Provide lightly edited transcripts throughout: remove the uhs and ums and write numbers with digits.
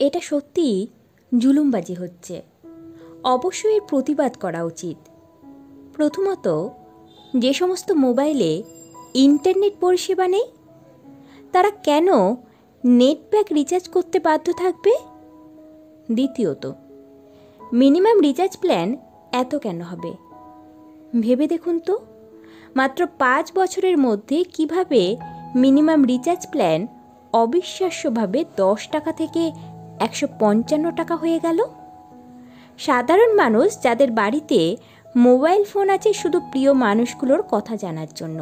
এটা সত্যিই জুলুমবাজি হচ্ছে। অবশ্যই এর প্রতিবাদ করা উচিত। প্রথমত, যে সমস্ত মোবাইলে ইন্টারনেট পরিষেবা নেই তারা কেন নেট প্যাক রিচার্জ করতে বাধ্য থাকবে? দ্বিতীয়ত, মিনিমাম রিচার্জ প্ল্যান এত কেন হবে? ভেবে দেখুন তো, মাত্র 5 বছরের মধ্যে কিভাবে মিনিমাম রিচার্জ প্ল্যান অবিশ্বাস্যভাবে 10 টাকা থেকে 155 টাকা হয়ে গেল। সাধারণ মানুষ যাদের বাড়িতে মোবাইল ফোন আছে শুধু প্রিয় মানুষগুলোর কথা জানার জন্য,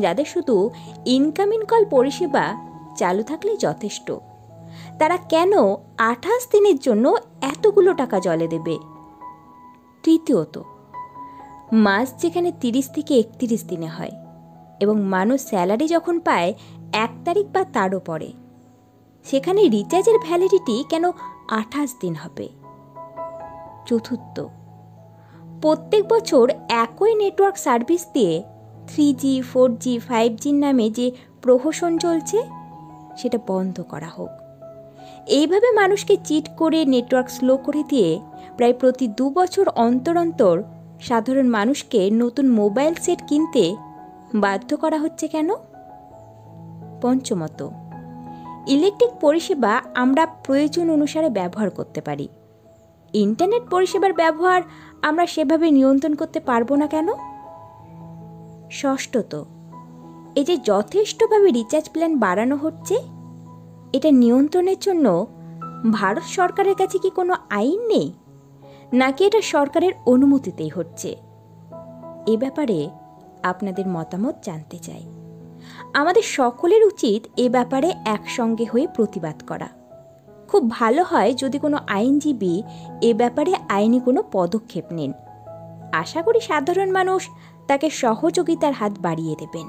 যাদের শুধু ইনকামিং কল পরিষেবা চালু থাকলেই যথেষ্ট, তারা কেন 28 দিনের জন্য এতগুলো টাকা জলে দেবে? তৃতীয়ত, মাস যেখানে 30 থেকে 31 দিনে হয় এবং মানুষ স্যালারি যখন পায় 1 তারিখ বা তারও পরে, সেখানে রিচার্জের ভ্যালিডিটি কেন 28 দিন হবে? চতুর্থ, প্রত্যেক বছর একই নেটওয়ার্ক সার্ভিস দিয়ে 3G, 4G, 5G নামে যে প্রহসন চলছে সেটা বন্ধ করা হোক। এইভাবে মানুষকে চিট করে নেটওয়ার্ক স্লো করে দিয়ে প্রায় প্রতি 2 বছর অন্তর অন্তর সাধারণ মানুষকে নতুন মোবাইল সেট কিনতে বাধ্য করা হচ্ছে কেন? পঞ্চমত, ইলেকট্রিক পরিষেবা আমরা প্রয়োজন অনুসারে ব্যবহার করতে পারি, ইন্টারনেট পরিষেবার ব্যবহার আমরা সেভাবে নিয়ন্ত্রণ করতে পারবো না কেন? ষষ্ঠত, এই যে যথেষ্টভাবে রিচার্জ প্ল্যান বাড়ানো হচ্ছে, এটা নিয়ন্ত্রণের জন্য ভারত সরকারের কাছে কি কোনো আইন নেই, নাকি এটা সরকারের অনুমতিতেই হচ্ছে? এ ব্যাপারে আপনাদের মতামত জানতে চাই। আমাদের সকলের উচিত এ ব্যাপারে একসঙ্গে হয়ে প্রতিবাদ করা। খুব ভালো হয় যদি কোনো আইনজীবী এ ব্যাপারে আইনি কোনো পদক্ষেপ নেন। আশা করি সাধারণ মানুষ তাকে সহযোগিতার হাত বাড়িয়ে দেবেন।